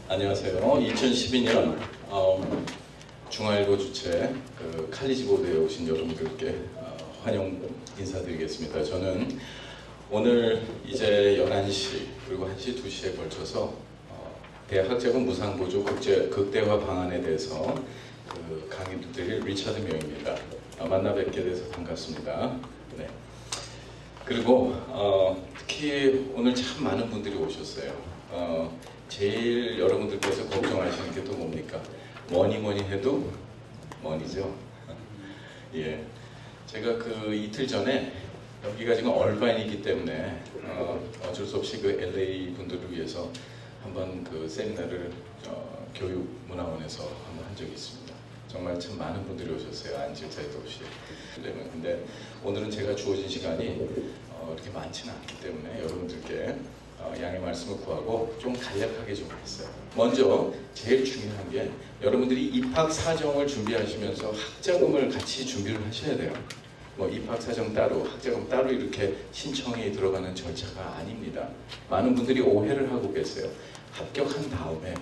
안녕하세요. 2012년 중앙일보 주최 칼리지 보드에 오신 여러분들께 환영 인사드리겠습니다. 저는 오늘 이제 11시 그리고 1시, 2시에 걸쳐서 대학학자금 무상보조 극대화 방안에 대해서 강의를 드릴 리차드 묘입니다. 만나 뵙게 돼서 반갑습니다. 네. 그리고 특히 오늘 참 많은 분들이 오셨어요. 제일 여러분들께서 걱정하시는 게 또 뭡니까? 뭐니 해도 머니죠. 예, 제가 이틀 전에 여기가 지금 얼바인이기 때문에 어쩔 수 없이 LA 분들을 위해서 한번 세미나를 교육문화원에서 한번 한 적이 있습니다. 정말 참 많은 분들이 오셨어요. 앉을 자리도 없이. 근데 오늘은 제가 주어진 시간이 이렇게 많지는 않기 때문에 여러분들께 양해 말씀을 구하고 좀 간략하게 좀 했어요. 먼저 제일 중요한 게 여러분들이 입학 사정을 준비하시면서 학자금을 같이 준비를 하셔야 돼요. 입학 사정 따로, 학자금 따로 이렇게 신청이 들어가는 절차가 아닙니다. 많은 분들이 오해를 하고 계세요. 합격한 다음에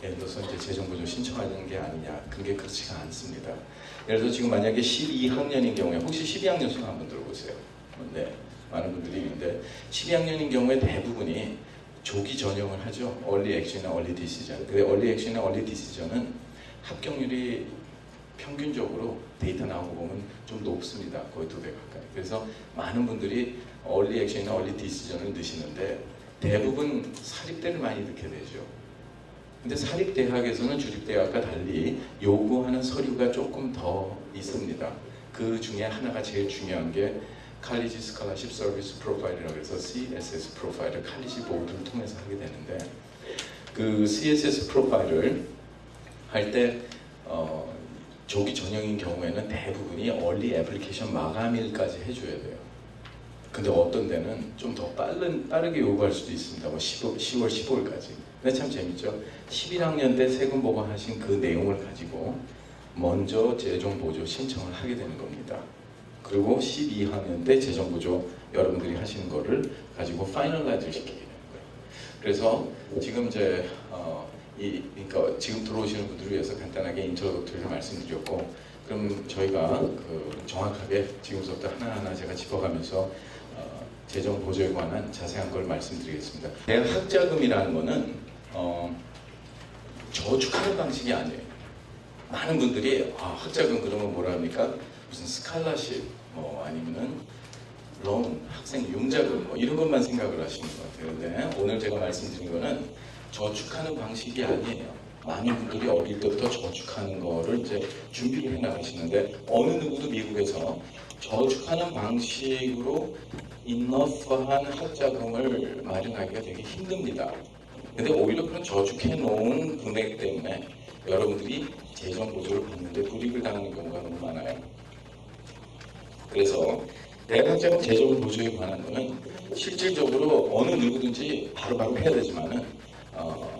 예를 들어서 이제 재정보조 신청하는 게 아니냐. 그게 그렇지가 않습니다. 예를 들어서 지금 만약에 12학년인 경우에 혹시 12학년 손 한번 들어보세요. 네. 많은 분들이 있는데 12학년인 경우에 대부분이 조기 전형을 하죠. 얼리 액션이나 얼리 디시전. 근데 얼리 액션이나 얼리 디시전은 합격률이 평균적으로 데이터 나오고 보면 좀 높습니다. 거의 2배 가까이. 그래서 많은 분들이 얼리 액션이나 얼리 디시전을 넣으시는데 대부분 사립대를 많이 넣게 되죠. 근데 사립대학에서는 주립대학과 달리 요구하는 서류가 조금 더 있습니다. 그 중에 하나가 제일 중요한 게 칼리지 스칼라십 서비스 프로파일이라고 해서 CSS 프로파일을 칼리지 보드를 통해서 하게 되는데 그 CSS 프로파일을 할 때 조기 전형인 경우에는 대부분이 얼리 애플리케이션 마감일까지 해줘야 돼요. 근데 어떤 데는 좀 더 빠르게 요구할 수도 있습니다. 10월 15일까지. 근데 참 재밌죠. 11학년 때 세금 보고하신 그 내용을 가지고 먼저 재정보조 신청을 하게 되는 겁니다. 그리고 12학년 때 재정보조 여러분들이 하시는 거를 가지고 파이널라이즈를 시키게 되는 거예요. 그래서 지금 이제 그러니까 지금 들어오시는 분들을 위해서 간단하게 인트로덕토리를 말씀드렸고, 그럼 저희가 정확하게 지금부터 하나하나 제가 짚어가면서 재정보조에 관한 자세한 걸 말씀드리겠습니다. 대학학자금이라는 거는 저축하는 방식이 아니에요. 많은 분들이 학자금 그러면 뭐라 합니까? 무슨 스칼라십, 아니면은 론, 학생 융자금 이런 것만 생각을 하시는 것 같아요. 근데 오늘 제가 말씀드린 거는 저축하는 방식이 아니에요. 많은 분들이 어릴 때부터 저축하는 거를 이제 준비를 해 나가시는데 어느 누구도 미국에서 저축하는 방식으로 인너프한 학자금을 마련하기가 되게 힘듭니다. 근데 오히려 그런 저축해 놓은 금액 때문에 여러분들이 재정 보조를 받는데 불이익을 당하는 경우가 너무 많아요. 그래서 대학학자금 재정 보조에 관한 거는 실질적으로 어느 누구든지 바로바로 해야 되지만은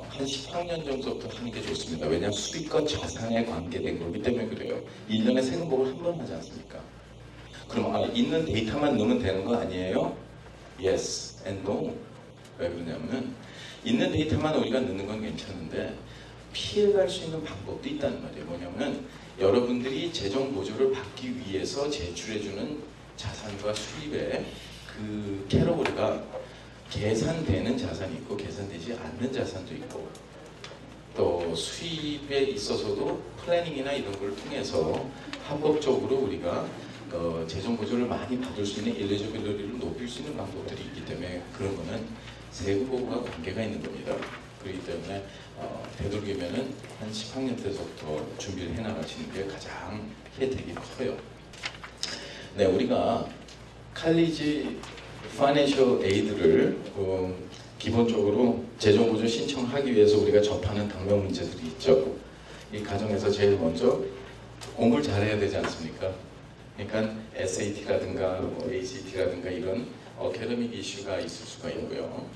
한 10학년 정도부터 하는 게 좋습니다. 왜냐하면 수익과 자산에 관계된 거기 때문에 그래요. 1년에 세금 보고를 한 번 하지 않습니까? 그럼 있는 데이터만 넣으면 되는 거 아니에요? Yes and no. 왜 그러냐면 있는 데이터만 우리가 넣는 건 괜찮은데 피해갈 수 있는 방법도 있다는 말이에요. 뭐냐면 여러분들이 재정 보조를 받기 위해서 제출해주는 자산과 수입의 그 캐러고리가 계산되는 자산이 있고 계산되지 않는 자산도 있고, 또 수입에 있어서도 플래닝이나 이런 걸 통해서 합법적으로 우리가 재정 보조를 많이 받을 수 있는 엘리지빌리티를 높일 수 있는 방법들이 있기 때문에 그런 거는 세금 보고가 관계가 있는 겁니다. 그렇기 때문에 되도록이면은 한 10학년 때서부터 준비를 해나가시는 게 가장 혜택이 커요. 네, 우리가 칼리지 파이낸셜 에이드를 기본적으로 재정보조 신청하기 위해서 우리가 접하는 당면 문제들이 있죠. 이 과정에서 제일 먼저 공부를 잘해야 되지 않습니까? 그러니까 SAT라든가 뭐 ACT라든가 이런 어캐더믹 이슈가 있을 수가 있고요.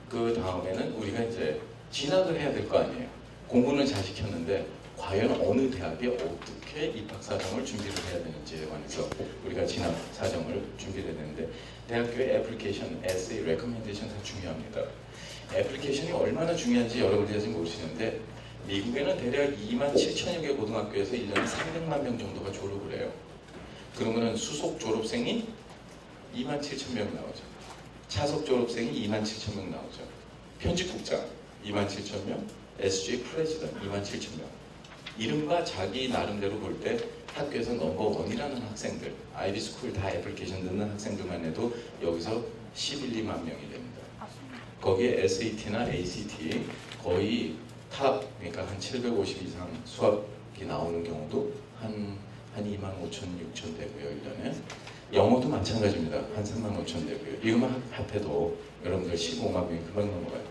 그 다음에는 우리가 이제 진학을 해야 될 거 아니에요. 공부는 잘 시켰는데 과연 어느 대학에 어떻게 입학 사정을 준비를 해야 되는지에 관해서 우리가 진학 사정을 준비를 해야 되는데 대학교의 애플리케이션, 에세이, 레커멘데이션 다 중요합니다. 애플리케이션이 얼마나 중요한지 여러분들이 아직 모르시는데 미국에는 대략 27,000여 개 고등학교에서 1년에 300만 명 정도가 졸업을 해요. 그러면은 수속 졸업생이 27,000명 나오죠. 차석 졸업생이 27,000명 나오죠. 편집국장 27,000명, SJ 프레지던트 27,000명. 이른바 자기 나름대로 볼 때 학교에서 넘버원이라는 학생들, 아이비 스쿨 다 애플리케이션 넣는 학생들만 해도 여기서 11, 2만 명이 됩니다. 거기에 SAT나 ACT 거의 탑, 그러니까 한 750 이상 수학이 나오는 경우도 한 2만 5천, 6천 되고요, 1년에. 영어도 마찬가지입니다. 한 3만 5천 되고요. 이것만 합해도 여러분들 15만 명이 금방 넘어가요.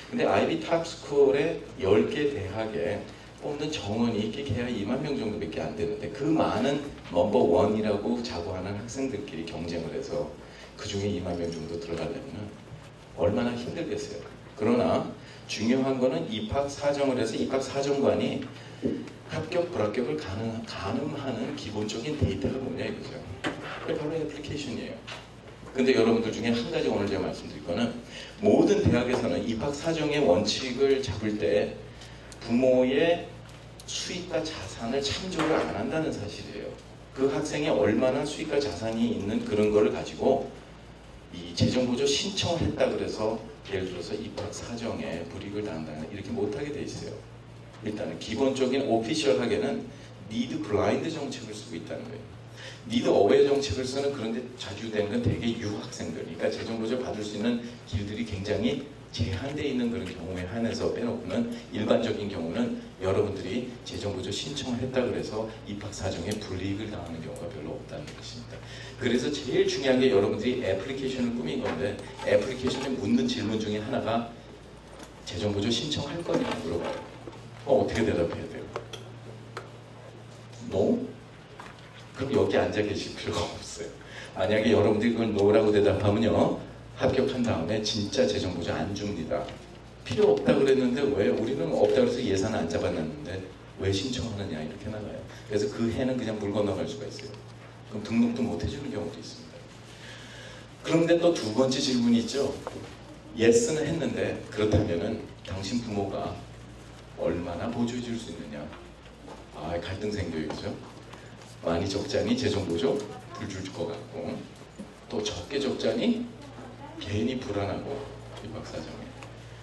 근데 아이비 탑스쿨의 10개 대학에 뽑는 정원이 이게 해야 2만 명 정도밖에 안 되는데 그 많은 넘버원이라고 자부하는 학생들끼리 경쟁을 해서 그 중에 2만 명 정도 들어가려면 얼마나 힘들겠어요. 그러나 중요한 거는 입학 사정을 해서 입학 사정관이 합격, 불합격을 가늠하는 기본적인 데이터가 뭐냐 이거죠. 그게 바로 애플리케이션이에요. 근데 여러분들 중에 한 가지 오늘 제가 말씀드릴 거는 모든 대학에서는 입학 사정의 원칙을 잡을 때 부모의 수익과 자산을 참조를 안 한다는 사실이에요. 그 학생이 얼마나 수익과 자산이 있는 그런 거를 가지고 이 재정보조 신청을 했다 그래서 예를 들어서 입학 사정에 불이익을 당한다 이렇게 못하게 돼 있어요. 일단은 기본적인 오피셜하게는 니드 블라인드 정책을 쓰고 있다는 거예요. 니드 어웨어 정책을 쓰는 그런데 자주 되는 건 대개 유학생들, 그러니까 재정보조 받을 수 있는 길들이 굉장히 제한되어 있는 그런 경우에 한해서 빼놓고는 일반적인 경우는 여러분들이 재정보조 신청을 했다 그래서 입학 사정에 불이익을 당하는 경우가 별로 없다는 것입니다. 그래서 제일 중요한 게 여러분들이 애플리케이션을 꾸민 건데 애플리케이션에 묻는 질문 중에 하나가 재정보조 신청할 거냐고 물어봐요. 어떻게 대답해야 돼요? No? 그럼 여기 앉아 계실 필요가 없어요. 만약에 여러분들이 그걸 no라고 대답하면요 합격한 다음에 진짜 재정보조 안 줍니다. 필요 없다 그랬는데 왜 우리는 없다 그래서 예산 안 잡아놨는데 왜 신청하느냐 이렇게 나가요. 그래서 그 해는 그냥 물 건너갈 수가 있어요. 그럼 등록도 못 해주는 경우도 있습니다. 그런데 또 두 번째 질문이 있죠. 예스는 했는데 그렇다면은 당신 부모가 얼마나 보조해 줄 수 있느냐. 아, 갈등 생겨요, 그죠? 많이 적자니 재정보조 덜 줄 것 같고 또 적게 적자니 괜히 불안하고 입학 사정에.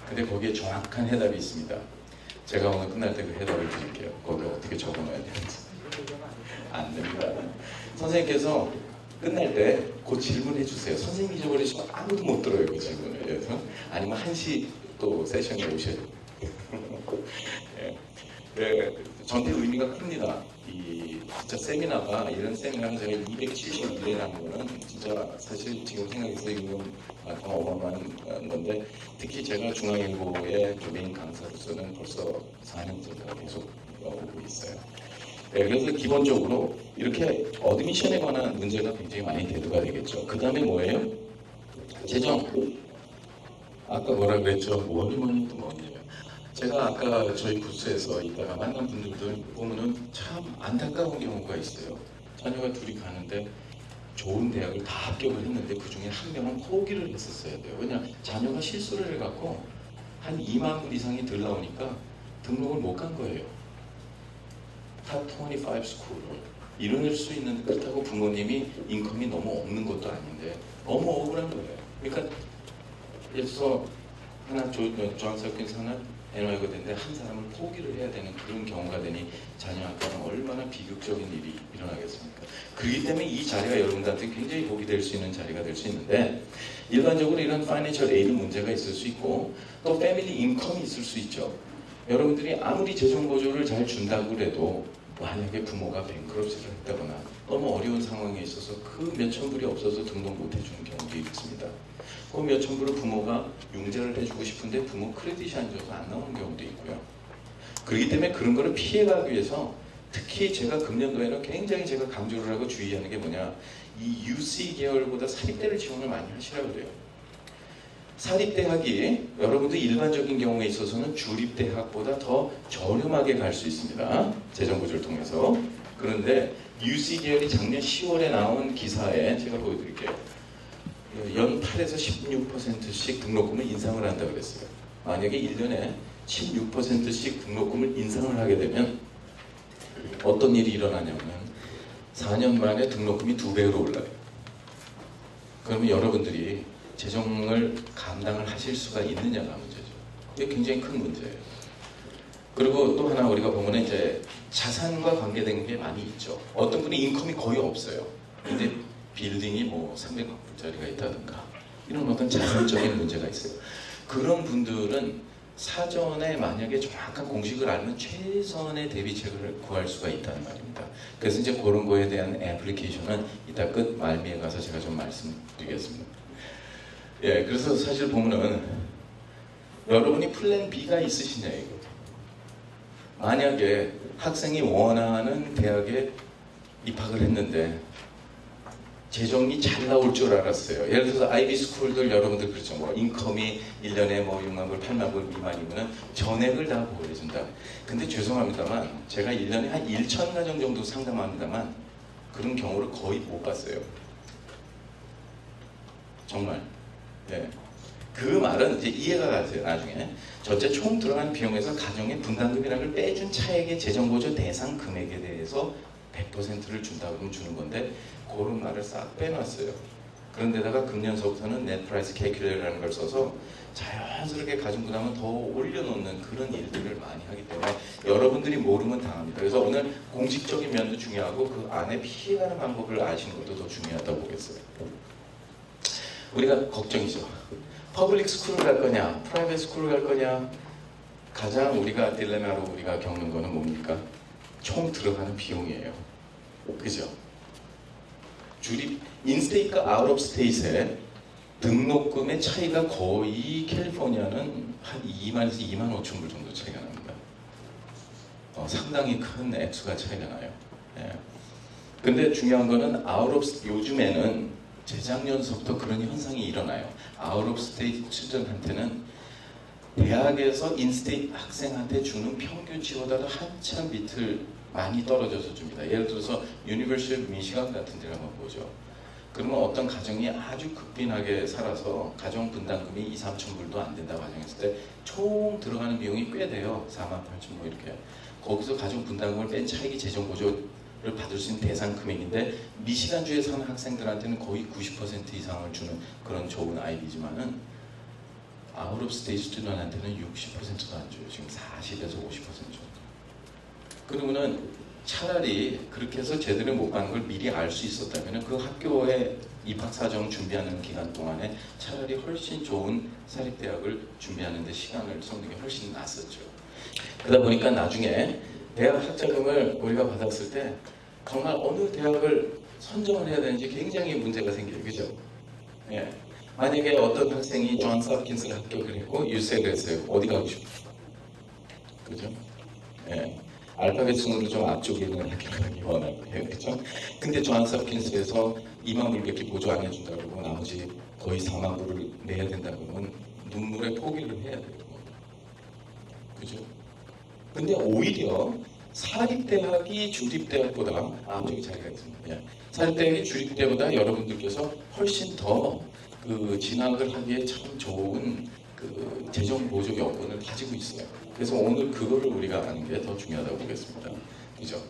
근데 거기에 정확한 해답이 있습니다. 제가 오늘 끝날 때 그 해답을 드릴게요. 거기에 어떻게 적어놔야 되는지. 안 됩니다. 선생님께서 끝날 때 그 질문해 주세요. 선생님이 잊어버리시면 아무도 못 들어요, 그 질문을. 그래서 아니면 1시 또 세션에 오셔야 돼요. 네, 저한테 의미가 큽니다. 이 진짜 세미나가 이런 세미나가 제가 271회라는 거는 진짜 사실 지금 생각해서 이건 어마어마한 건데 특히 제가 중앙일보의 메인 강사로서는 벌써 4년째가 계속 오고 있어요. 네, 그래서 기본적으로 이렇게 어드미션에 관한 문제가 굉장히 많이 대두가 되겠죠. 그 다음에 뭐예요? 재정. 아까 뭐라 그랬죠? 뭐니 또 뭐냐면 제가 아까 저희 부스에서 이따가 만난 분들들 보면은 참 안타까운 경우가 있어요. 자녀가 둘이 가는데 좋은 대학을 다 합격을 했는데 그 중에 한 명은 포기를 했었어야 돼요. 왜냐 자녀가 실수를 해갖고 한 2만 불 이상이 덜 나오니까 등록을 못 간 거예요. 탑 25 스쿨을 이뤄낼 수 있는데 그렇다고 부모님이 인컴이 너무 없는 것도 아닌데 너무 억울한 거예요. 그러니까 예를 들어서 하나 조항석에서 하나 NY가 됐는데 한 사람을 포기를 해야 되는 그런 경우가 되니 자녀한테는 얼마나 비극적인 일이 일어나겠습니까? 그렇기 때문에 이 자리가 여러분들한테 굉장히 복이 될 수 있는 자리가 될 수 있는데 일반적으로 이런 파이낸셜 에이드 문제가 있을 수 있고 또 패밀리 인컴이 있을 수 있죠. 여러분들이 아무리 재정 보조를 잘 준다고 해도 만약에 부모가 뱅크럽시를 했다거나 너무 어려운 상황에 있어서 그 몇천 불이 없어서 등록 못 해주는 경우도 있습니다. 그 몇천 불을 부모가 융자를 해주고 싶은데 부모 크레딧이 안 줘서 안 나오는 경우도 있고요. 그렇기 때문에 그런 거를 피해가기 위해서 특히 제가 금년도에는 굉장히 제가 강조를 하고 주의하는 게 뭐냐, 이 UC 계열보다 사립대를 지원을 많이 하시라고 그래요. 사립대학이 여러분들 일반적인 경우에 있어서는 주립대학보다 더 저렴하게 갈 수 있습니다. 재정부조를 통해서. 그런데 UC 계열이 작년 10월에 나온 기사에 제가 보여드릴게요. 연 8에서 16%씩 등록금을 인상을 한다고 그랬어요. 만약에 1년에 16%씩 등록금을 인상을 하게 되면 어떤 일이 일어나냐면 4년 만에 등록금이 2배로 올라요. 그러면 여러분들이 재정을 감당을 하실 수가 있느냐가 문제죠. 이게 굉장히 큰 문제예요. 그리고 또 하나 우리가 보면 이제 자산과 관계된 게 많이 있죠. 어떤 분이 인컴이 거의 없어요. 근데 빌딩이 뭐 300억 불짜리가 있다든가 이런 어떤 자산적인 문제가 있어요. 그런 분들은 사전에 만약에 정확한 공식을 알면 최선의 대비책을 구할 수가 있다는 말입니다. 그래서 이제 그런 거에 대한 애플리케이션은 이따 끝 말미에 가서 제가 좀 말씀드리겠습니다. 예, 그래서 사실 보면은 여러분이 플랜 B가 있으시냐 이거. 만약에 학생이 원하는 대학에 입학을 했는데 재정이 잘 나올 줄 알았어요. 예를 들어서 아이비 스쿨들 여러분들 그렇죠. 뭐 인컴이 1년에 뭐 6만 불, 8만 불 미만이면 전액을 다 보호해준다. 근데 죄송합니다만 제가 1년에 한 1천 가정 정도 상담합니다만 그런 경우를 거의 못 봤어요. 정말. 네. 그 말은 이제 이해가 가세요. 나중에 전체 총 들어간 비용에서 가정의 분담금이라는 걸 빼준 차액의 재정보조 대상 금액에 대해서 100%를 준다 그러면 주는 건데 그런 말을 싹 빼놨어요. 그런데다가 금년서부터는 넷 프라이스 캐큐레이터라는 걸 써서 자연스럽게 가중부담을 더 올려놓는 그런 일들을 많이 하기 때문에 여러분들이 모르면 당합니다. 그래서 오늘 공식적인 면도 중요하고 그 안에 피해가는 방법을 아시는 것도 더 중요하다고 보겠어요. 우리가 걱정이죠. 퍼블릭 스쿨을 갈 거냐, 프라이빗 스쿨을 갈 거냐. 가장 우리가 딜레마로 우리가 겪는 거는 뭡니까? 총 들어가는 비용이에요. 그죠? 주립, 인스테이트가 아웃 오브 스테이트의 등록금의 차이가 거의 캘리포니아는 한 2만에서 2만 5천 불 정도 차이가 납니다. 상당히 큰 액수가 차이가 나요. 예. 근데 중요한 거는 아웃 오브 요즘에는 재작년서부터 그런 현상이 일어나요. 아웃 오브 스테이트 칠드런한테는 대학에서 인스테이트 학생한테 주는 평균치보다도 한참 밑을 많이 떨어져서 줍니다. 예를 들어서 유니버시티 오브 미시간 같은 데를 한번 보죠. 그러면 어떤 가정이 아주 극빈하게 살아서 가정 분담금이 2, 3천 불도 안 된다고 가정했을 때 총 들어가는 비용이 꽤 돼요. 4만 8천 뭐 이렇게. 거기서 가정 분담금을 뺀 차익이 재정 보조를 받을 수 있는 대상 금액인데 미시간주에 사는 학생들한테는 거의 90% 이상을 주는 그런 좋은 아이디지만은 아웃 오브 스테이트 스튜던트한테는 60%도 안 줘요. 지금 40에서 50% 정도. 그러면은 차라리 그렇게 해서 제대로 못 가는 걸 미리 알 수 있었다면 그 학교에 입학사정 준비하는 기간 동안에 차라리 훨씬 좋은 사립대학을 준비하는 데 시간을 쏟는 게 훨씬 낫었죠. 그러다 보니까 나중에 대학 학자금을 우리가 받았을 때 정말 어느 대학을 선정을 해야 되는지 굉장히 문제가 생겨요. 그죠? 예. 만약에 어떤 학생이 존스 홉킨스 합격을 했고 UCL을 했어요. 어디 가고 싶어요? 그죠? 예. 알파벳 순으로 좀 앞쪽에 있는 학교를 가기 원하고요. 그렇죠? 근데 존스 홉킨스에서 2만 불밖에 보조 안 해준다 그러고 나머지 거의 4만 불을 내야 된다 그러면 눈물에 포기를 해야 돼요. 그죠? 근데 오히려 사립대학이 주립대학보다 저기 자리가 있습니다. 예. 사립대학이 주립대보다 여러분들께서 훨씬 더 그 진학을 하기에 참 좋은 그 재정 보조 여건을 가지고 있어요. 그래서 오늘 그거를 우리가 아는 게 더 중요하다고 보겠습니다. 그죠?